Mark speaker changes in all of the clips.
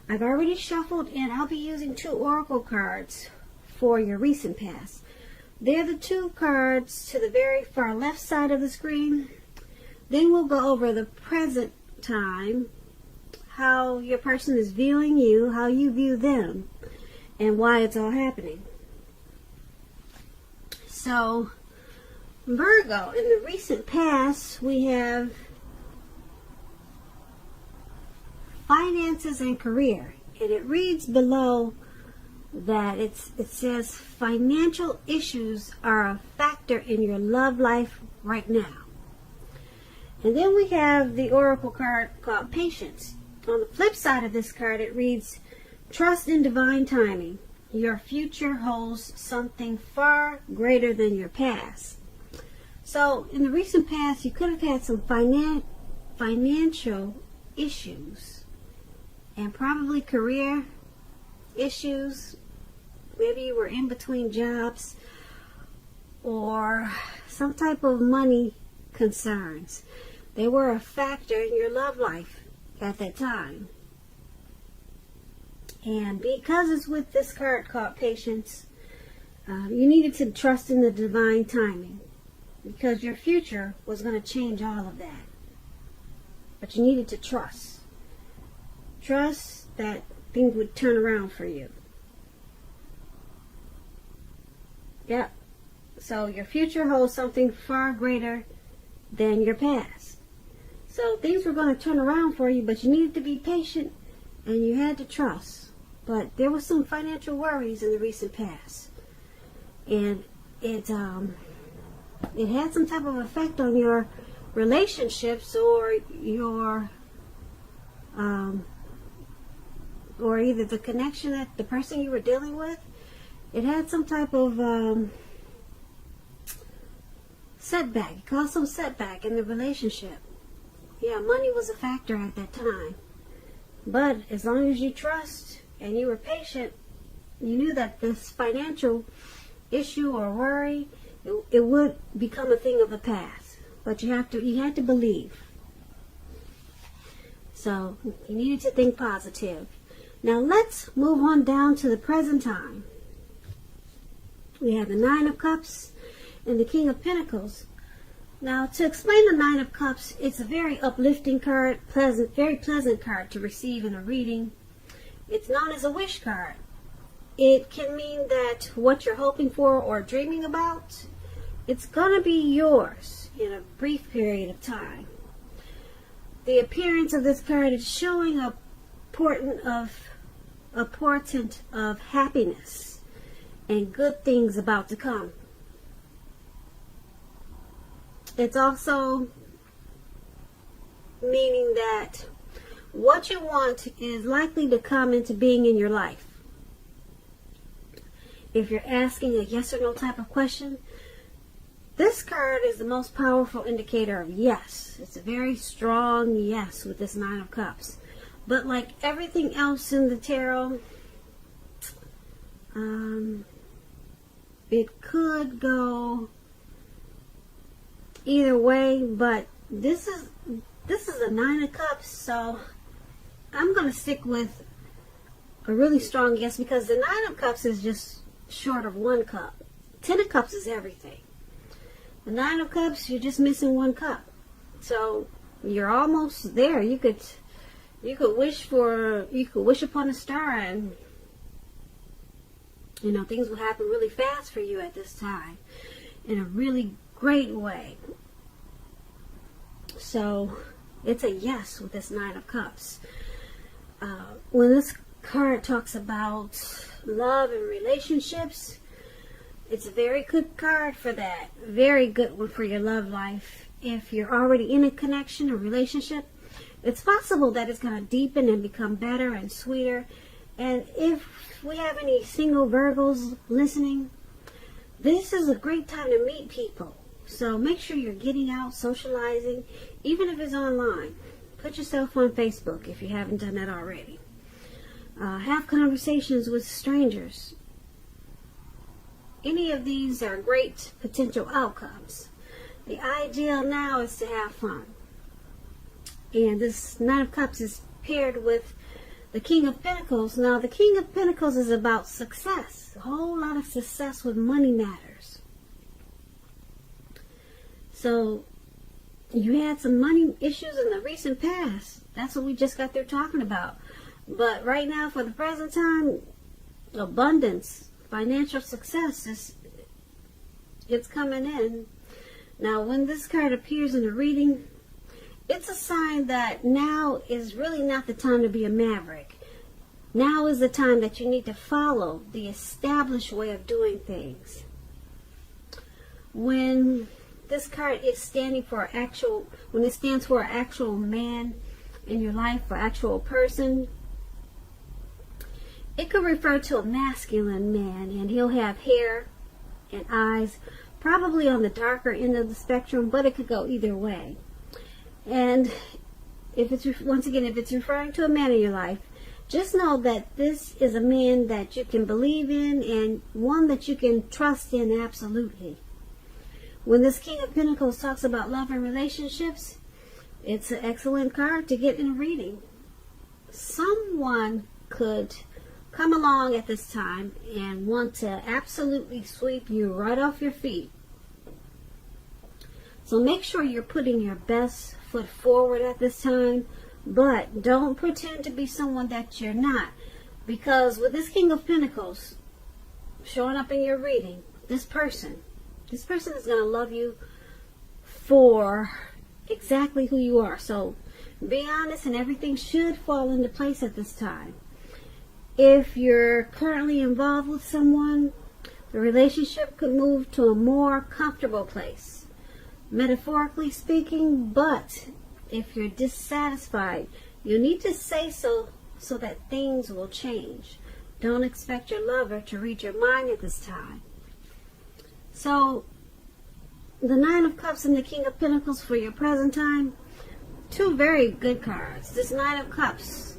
Speaker 1: I've already shuffled, and I'll be using 2 oracle cards for your recent past. They're the 2 cards to the very far left side of the screen. Then we'll go over the present time, how your person is viewing you, how you view them, and why it's all happening. So, Virgo, in the recent past, we have finances and career. And it reads below that it says financial issues are a factor in your love life right now. And then we have the oracle card called Patience. On the flip side of this card, it reads, trust in divine timing. Your future holds something far greater than your past. So, in the recent past, you could have had some financial issues and probably career issues. Maybe you were in between jobs or some type of money concerns. They were a factor in your love life at that time. And because it's with this card called Patience, you needed to trust in the divine timing, because your future was going to change all of that. But you needed to trust. Trust that things would turn around for you. Yep. So your future holds something far greater than your past. So things were going to turn around for you, but you needed to be patient and you had to trust. But there was some financial worries in the recent past. And it had some type of effect on your relationships or your or either the connection that the person you were dealing with. It had some type of setback. It caused some setback in the relationship. Yeah, money was a factor at that time. But as long as you trust and you were patient, you knew that this financial issue or worry, it would become a thing of the past. But you had to believe. So you needed to think positive. Now let's move on down to the present time. We have the 9 of Cups and the King of Pentacles. Now, to explain the 9 of Cups, it's a very uplifting card, very pleasant card to receive in a reading. It's known as a wish card. It can mean that what you're hoping for or dreaming about, it's going to be yours in a brief period of time. The appearance of this card is showing a portent of happiness and good things about to come. It's also meaning that what you want is likely to come into being in your life. If you're asking a yes or no type of question, this card is the most powerful indicator of yes. It's a very strong yes with this 9 of Cups. But like everything else in the tarot, it could go either way, but this is a 9 of Cups, so I'm going to stick with a really strong yes, because the 9 of Cups is just short of 1 cup. 10 of Cups is everything. The 9 of Cups, you're just missing 1 cup. So you're almost there. You could wish upon a star, and things will happen really fast for you at this time in a really great way. So it's a yes with this 9 of Cups. When this card talks about love and relationships, it's a very good card for that. Very good one for your love life. If you're already in a connection, a relationship, it's possible that it's going to deepen and become better and sweeter. And if we have any single Virgos listening, this is a great time to meet people. So make sure you're getting out, socializing, even if it's online. Put yourself on Facebook if you haven't done that already. Have conversations with strangers. Any of these are great potential outcomes. The ideal now is to have fun. And this 9 of Cups is paired with the King of Pentacles. Now, the King of Pentacles is about success. A whole lot of success with money matters. So, you had some money issues in the recent past. That's what we just got through talking about. But right now, for the present time, abundance, financial success, it's coming in. Now, when this card appears in a reading, it's a sign that now is really not the time to be a maverick. Now is the time that you need to follow the established way of doing things. When this card is standing for when it stands for an actual man in your life, or actual person, it could refer to a masculine man, and he'll have hair and eyes, probably on the darker end of the spectrum, but it could go either way. And if it's referring to a man in your life, just know that this is a man that you can believe in, and one that you can trust in absolutely. When this King of Pentacles talks about love and relationships, it's an excellent card to get in a reading. Someone could come along at this time and want to absolutely sweep you right off your feet. So make sure you're putting your best foot forward at this time, but don't pretend to be someone that you're not. Because with this King of Pentacles showing up in your reading, this person is going to love you for exactly who you are. So be honest, and everything should fall into place at this time. If you're currently involved with someone, the relationship could move to a more comfortable place, metaphorically speaking. But if you're dissatisfied, you need to say so that things will change. Don't expect your lover to read your mind at this time. So, the Nine of Cups and the King of Pentacles for your present time, two very good cards. This Nine of Cups,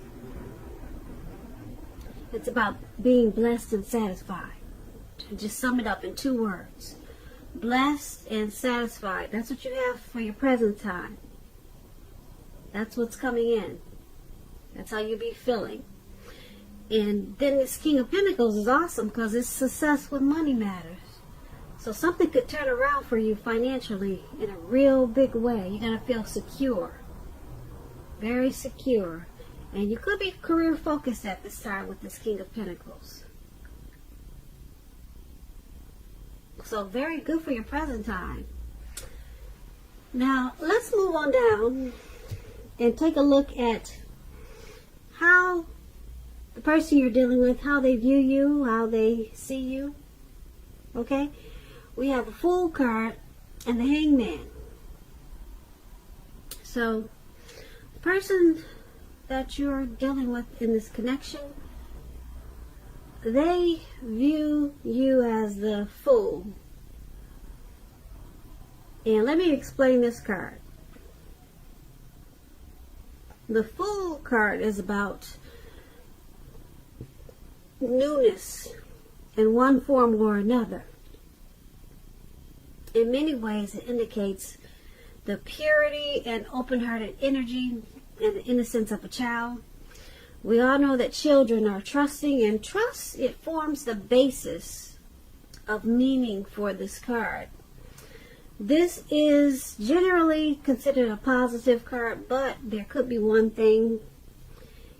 Speaker 1: it's about being blessed and satisfied. To just sum it up in two words: blessed and satisfied. That's what you have for your present time. That's what's coming in. That's how you be feeling. And then this King of Pentacles is awesome because it's success with money matters. So something could turn around for you financially in a real big way. You're going to feel secure. Very secure. And you could be career focused at this time with this King of Pentacles. So very good for your present time. Now, let's move on down and take a look at how the person you're dealing with, how they view you, how they see you. Okay? We have the Fool card and the Hangman. So, the person that you're dealing with in this connection, they view you as the Fool. And let me explain this card. The Fool card is about newness in one form or another. In many ways, it indicates the purity and open-hearted energy and the innocence of a child. We all know that children are trusting, and trust, it forms the basis of meaning for this card. This is generally considered a positive card, but there could be one thing.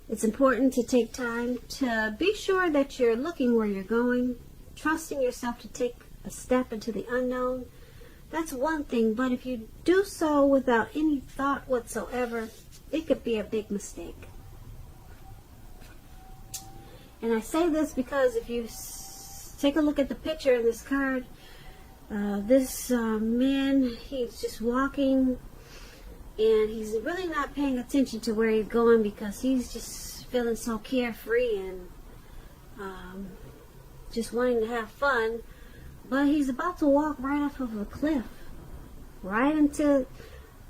Speaker 1: It's important to take time to be sure that you're looking where you're going, trusting yourself to take a step into the unknown. That's one thing, but if you do so without any thought whatsoever, it could be a big mistake. And I say this because if you take a look at the picture in this card, this man, he's just walking, and he's really not paying attention to where he's going because he's just feeling so carefree and just wanting to have fun. But he's about to walk right off of a cliff, right into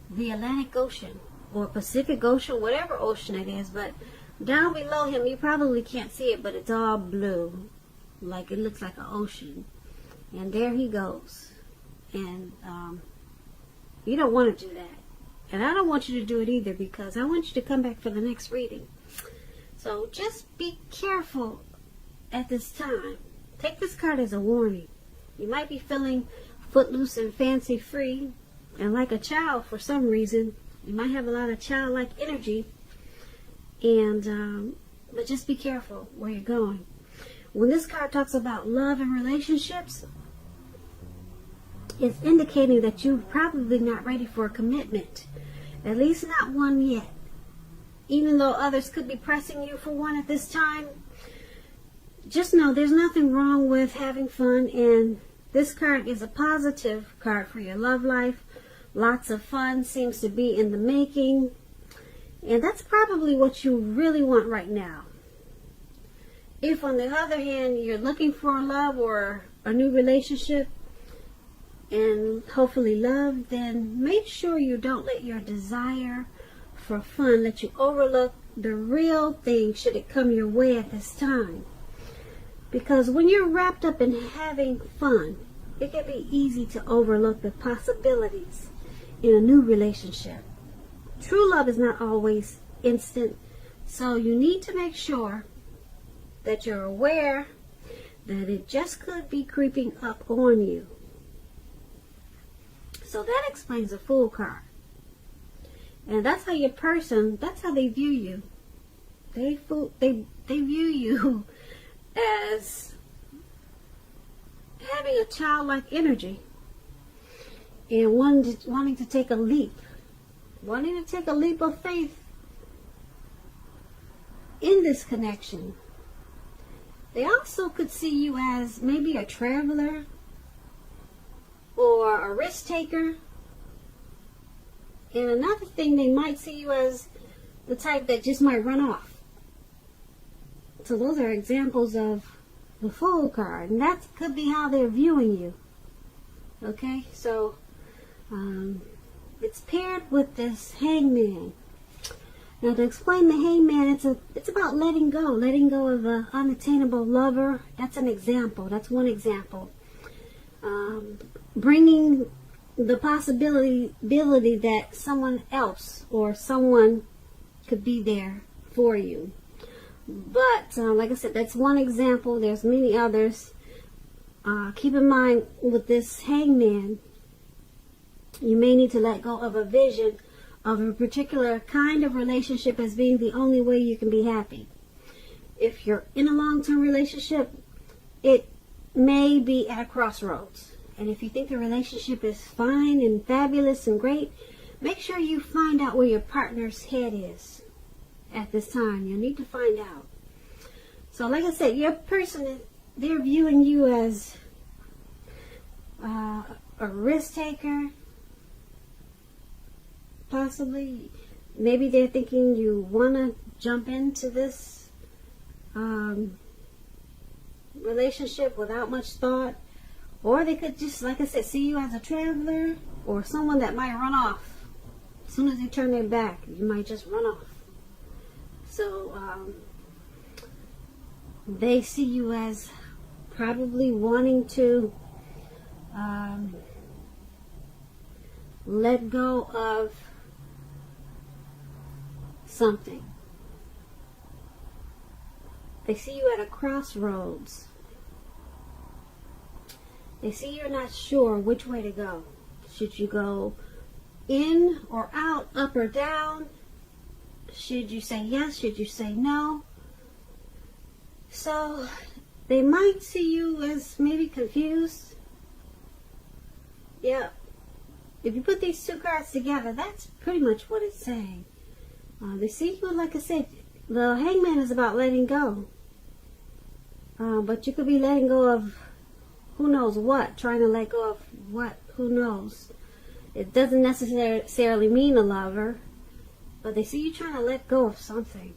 Speaker 1: the Atlantic Ocean or Pacific Ocean, whatever ocean it is. But down below him, you probably can't see it, but it's all blue, like it looks like an ocean. And there he goes. And you don't want to do that. And I don't want you to do it either, because I want you to come back for the next reading. So just be careful at this time. Take this card as a warning. You might be feeling footloose and fancy free and like a child for some reason. You might have a lot of childlike energy, and but just be careful where you're going. When this card talks about love and relationships, it's indicating that you're probably not ready for a commitment. At least not one yet. Even though others could be pressing you for one at this time, just know there's nothing wrong with having fun, and this card is a positive card for your love life. Lots of fun seems to be in the making, and that's probably what you really want right now. If, on the other hand, you're looking for love or a new relationship and hopefully love, then make sure you don't let your desire for fun let you overlook the real thing should it come your way at this time. Because when you're wrapped up in having fun, it can be easy to overlook the possibilities in a new relationship. True love is not always instant, so you need to make sure that you're aware that it just could be creeping up on you. So that explains the Fool card. And that's how your person, that's how they view you. They view you as having a childlike energy and wanting to take a leap. Wanting to take a leap of faith in this connection. They also could see you as maybe a traveler or a risk taker. And another thing, they might see you as the type that just might run off. So those are examples of the Fool card. And that could be how they're viewing you. Okay, so it's paired with this Hangman. Now, to explain the Hangman, it's about letting go of an unattainable lover. That's an example. That's one example. Bringing the possibility that someone else or someone could be there for you. But like I said, that's one example. There's many others. Keep in mind with this Hangman, you may need to let go of a vision of a particular kind of relationship as being the only way you can be happy. If you're in a long-term relationship, it may be at a crossroads. And if you think the relationship is fine and fabulous and great, make sure you find out where your partner's head is at this time. You need to find out. So like I said, your person, they're viewing you as a risk taker. Possibly. Maybe they're thinking you want to jump into this relationship without much thought. Or they could just, like I said, see you as a traveler or someone that might run off. As soon as you turn their back, you might just run off. So they see you as probably wanting to let go of something. They see you at a crossroads. They see you're not sure which way to go. Should you go in or out, up or down? Should you say yes? Should you say no? So they might see you as maybe confused. Yeah. If you put these two cards together, that's pretty much what it's saying. They see you, like I said, the Hangman is about letting go. But you could be letting go of who knows what, trying to let go of what, who knows. It doesn't necessarily mean a lover, but they see you trying to let go of something.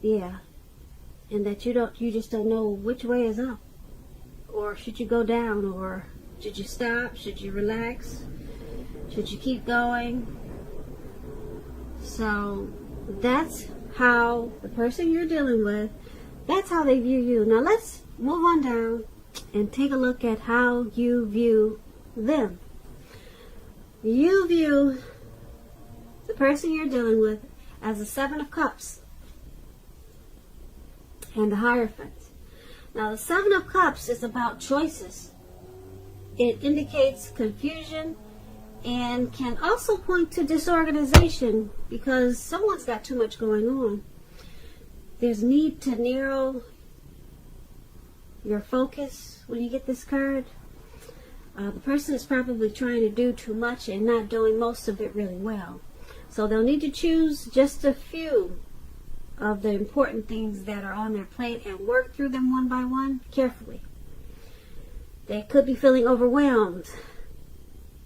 Speaker 1: Yeah. And that you just don't know which way is up. Or should you go down, or should you stop? Should you relax? Should you keep going? So that's how the person you're dealing with, that's how they view you. Now let's move on down and take a look at how you view them. You view the person you're dealing with as the Seven of Cups and the Hierophant. Now, the Seven of Cups is about choices. It indicates confusion and can also point to disorganization because someone's got too much going on. There's need to narrow your focus when you get this card. The person is probably trying to do too much and not doing most of it really well. So they'll need to choose just a few of the important things that are on their plate and work through them one by one carefully. They could be feeling overwhelmed.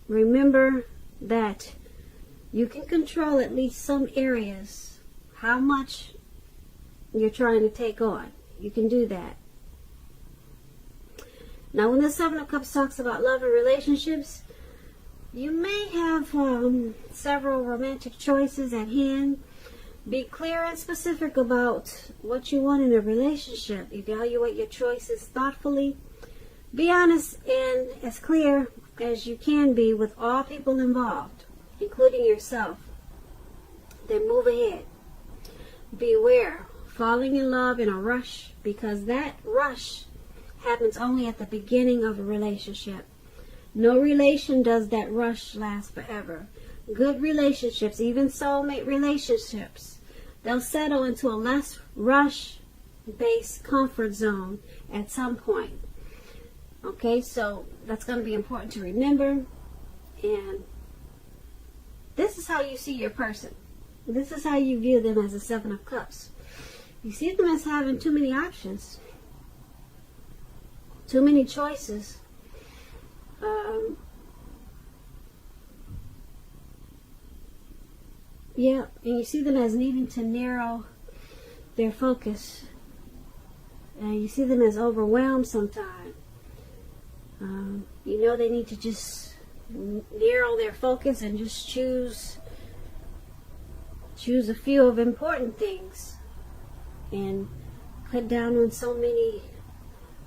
Speaker 1: Remember that you can control at least some areas, how much you're trying to take on. You can do that. Now, when the Seven of Cups talks about love and relationships, you may have several romantic choices at hand. Be clear and specific about what you want in a relationship. Evaluate your choices thoughtfully. Be honest and as clear as you can be with all people involved, including yourself. Then move ahead. Beware falling in love in a rush, because that rush happens only at the beginning of a relationship. No relation does that rush last forever. Good relationships, even soulmate relationships, they'll settle into a less rush-based comfort zone at some point. Okay, so that's going to be important to remember. And this is how you see your person. This is how you view them as a Seven of Cups. You see them as having too many options, too many choices. Yeah, and you see them as needing to narrow their focus. And you see them as overwhelmed sometimes. You know they need to just narrow their focus and just choose a few of important things and cut down on so many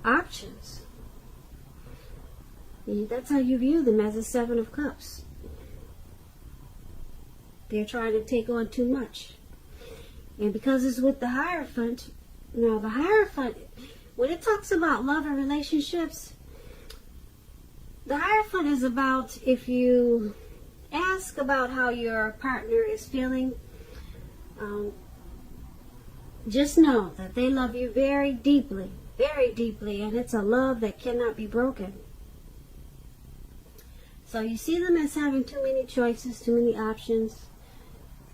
Speaker 1: options. That's how you view them, as a Seven of Cups. They're trying to take on too much. And because it's with the Hierophant, now the Hierophant, when it talks about love and relationships, the Hierophant is about, if you ask about how your partner is feeling, just know that they love you very deeply, and it's a love that cannot be broken. So you see them as having too many choices, too many options,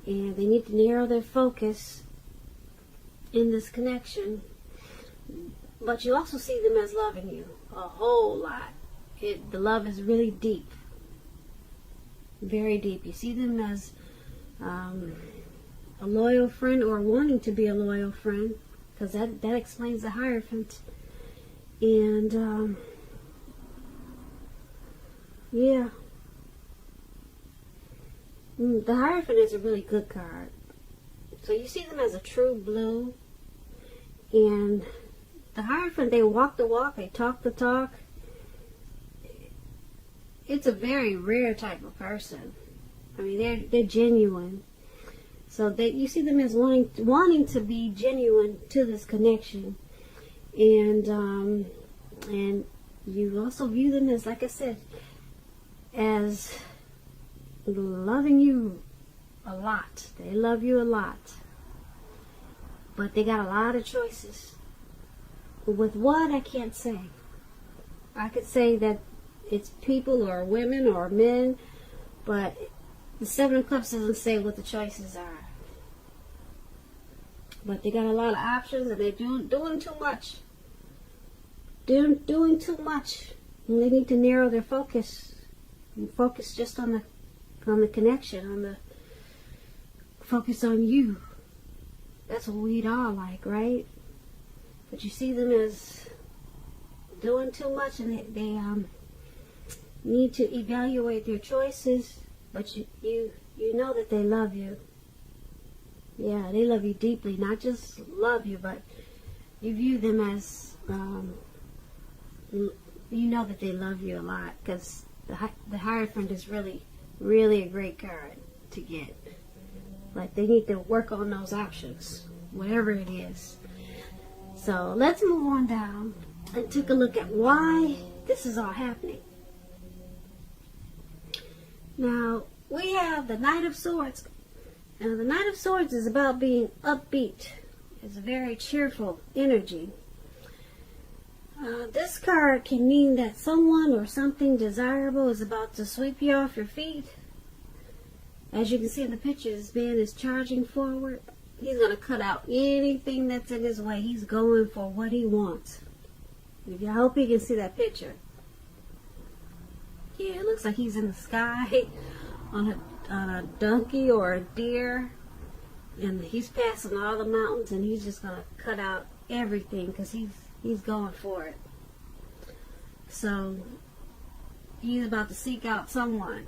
Speaker 1: and they need to narrow their focus in this connection. But you also see them as loving you a whole lot. The love is really deep, very deep. You see them as a loyal friend, or wanting to be a loyal friend, because that explains the Hierophant. And yeah, the Hierophant is a really good card. So you see them as a true blue, and the Hierophant, they walk the walk, they talk the talk. It's a very rare type of person. I mean, they're genuine. So you see them as wanting to be genuine to this connection, and you also view them as, like I said, as loving you a lot. They love you a lot, but they got a lot of choices. With what, I can't say. I could say that it's people or women or men, but the Seven of Cups doesn't say what the choices are. But they got a lot of options, and they're doing too much. They're doing too much. And they need to narrow their focus. And focus just on the connection, focus on you. That's what we'd all like, right? But you see them as doing too much, and they need to evaluate their choices. But you know that they love you. Yeah, they love you deeply. Not just love you, but you view them as, you know that they love you a lot, because the Hierophant is really, really a great card to get. Like they need to work on those options, whatever it is. So let's move on down and take a look at why this is all happening. Now, we have the Knight of Swords. Now, the Knight of Swords is about being upbeat. It's a very cheerful energy. This card can mean that someone or something desirable is about to sweep you off your feet. As you can see in the picture, this man is charging forward. He's going to cut out anything that's in his way. He's going for what he wants. I hope you can see that picture. Yeah, it looks like he's in the sky on a donkey or a deer. And he's passing all the mountains, and he's just going to cut out everything because he's going for it. So he's about to seek out someone.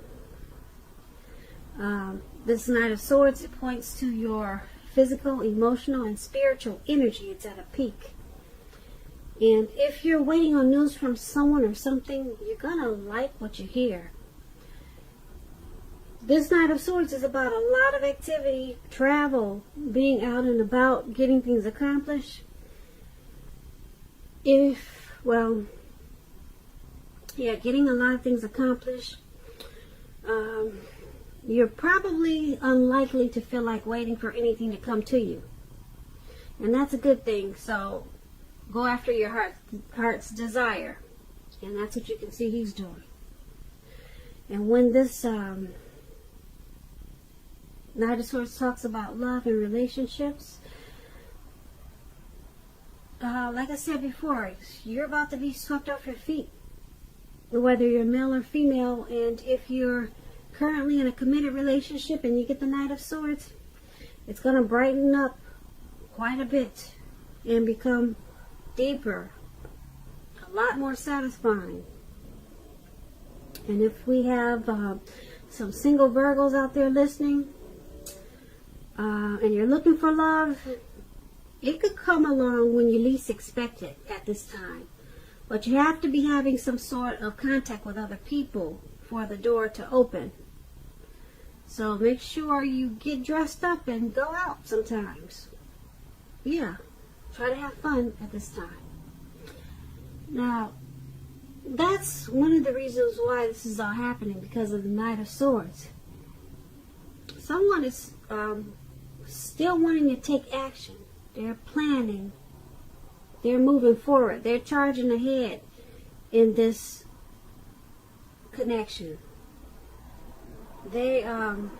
Speaker 1: This Knight of Swords, it points to your physical, emotional, and spiritual energy. It's at a peak. And if you're waiting on news from someone or something, you're going to like what you hear. This Knight of Swords is about a lot of activity, travel, being out and about, getting things accomplished. Getting a lot of things accomplished. You're probably unlikely to feel like waiting for anything to come to you. And that's a good thing. So go after your heart's desire. And that's what you can see he's doing. And when this Knight of Swords talks about love and relationships, like I said before, you're about to be swept off your feet. Whether you're male or female, and if you're currently in a committed relationship and you get the Knight of Swords, it's going to brighten up quite a bit and become deeper, a lot more satisfying. And if we have some single Virgos out there listening, and you're looking for love, it could come along when you least expect it at this time. But you have to be having some sort of contact with other people for the door to open. So make sure you get dressed up and go out sometimes. Yeah, try to have fun at this time. Now, that's one of the reasons why this is all happening, because of the Knight of Swords. Someone is still wanting to take action. They're planning. They're moving forward. They're charging ahead in this connection. They want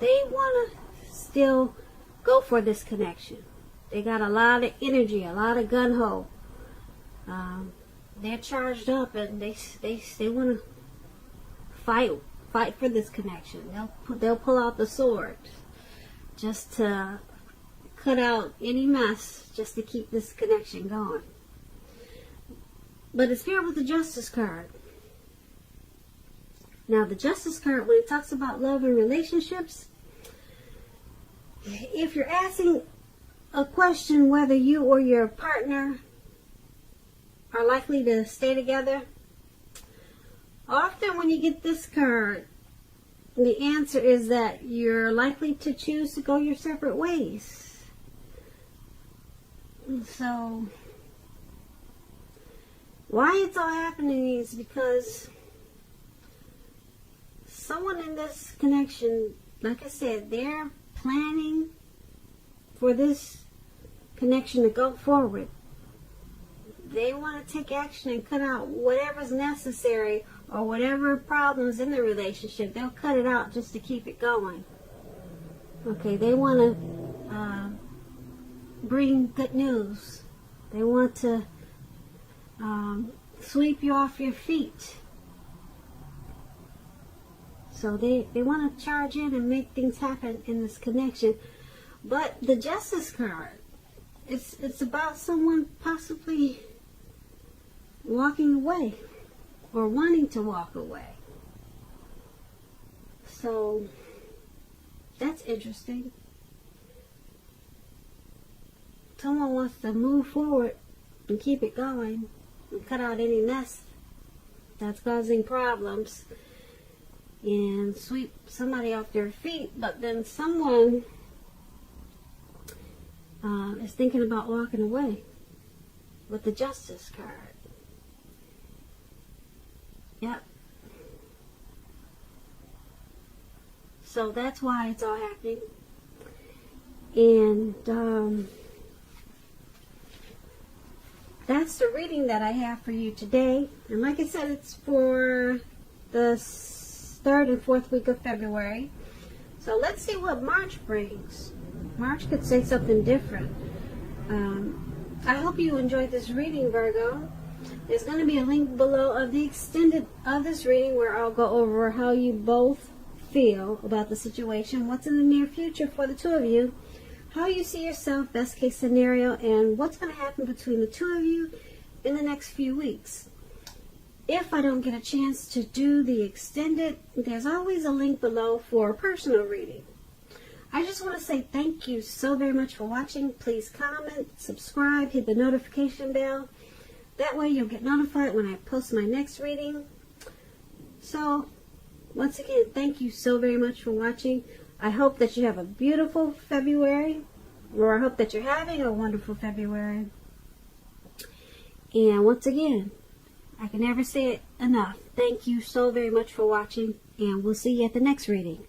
Speaker 1: to still go for this connection. They got a lot of energy, a lot of gung-ho. They're charged up, and they want to fight for this connection. They'll pull out the sword just to cut out any mess, just to keep this connection going. But it's paired with the Justice card. Now, the Justice card, when it talks about love and relationships, if you're asking a question whether you or your partner are likely to stay together, often when you get this card, the answer is that you're likely to choose to go your separate ways. So, why it's all happening is because someone in this connection, like I said, they're planning for this connection to go forward. They want to take action and cut out whatever's necessary or whatever problems in the relationship. They'll cut it out just to keep it going. Okay, they want to bring good news. They want to sweep you off your feet. So they want to charge in and make things happen in this connection. But the Justice card, it's about someone possibly walking away or wanting to walk away. So that's interesting. Someone wants to move forward and keep it going and cut out any mess that's causing problems. and sweep somebody off their feet, but then someone is thinking about walking away with the Justice card. Yep. So that's why it's all happening. And that's the reading that I have for you today. And like I said, it's for the 3rd and 4th week of February. So let's see what March brings. March could say something different. I hope you enjoyed this reading, Virgo. There's going to be a link below of the extended of this reading where I'll go over how you both feel about the situation, what's in the near future for the two of you, how you see yourself, best case scenario, and what's going to happen between the two of you in the next few weeks. If I don't get a chance to do the extended, there's always a link below for a personal reading. I just want to say thank you so very much for watching. Please comment, subscribe, hit the notification bell. That way you'll get notified when I post my next reading. So, once again, thank you so very much for watching. I hope that you have a beautiful February, or I hope that you're having a wonderful February. And once again, I can never say it enough. Thank you so very much for watching, and we'll see you at the next reading.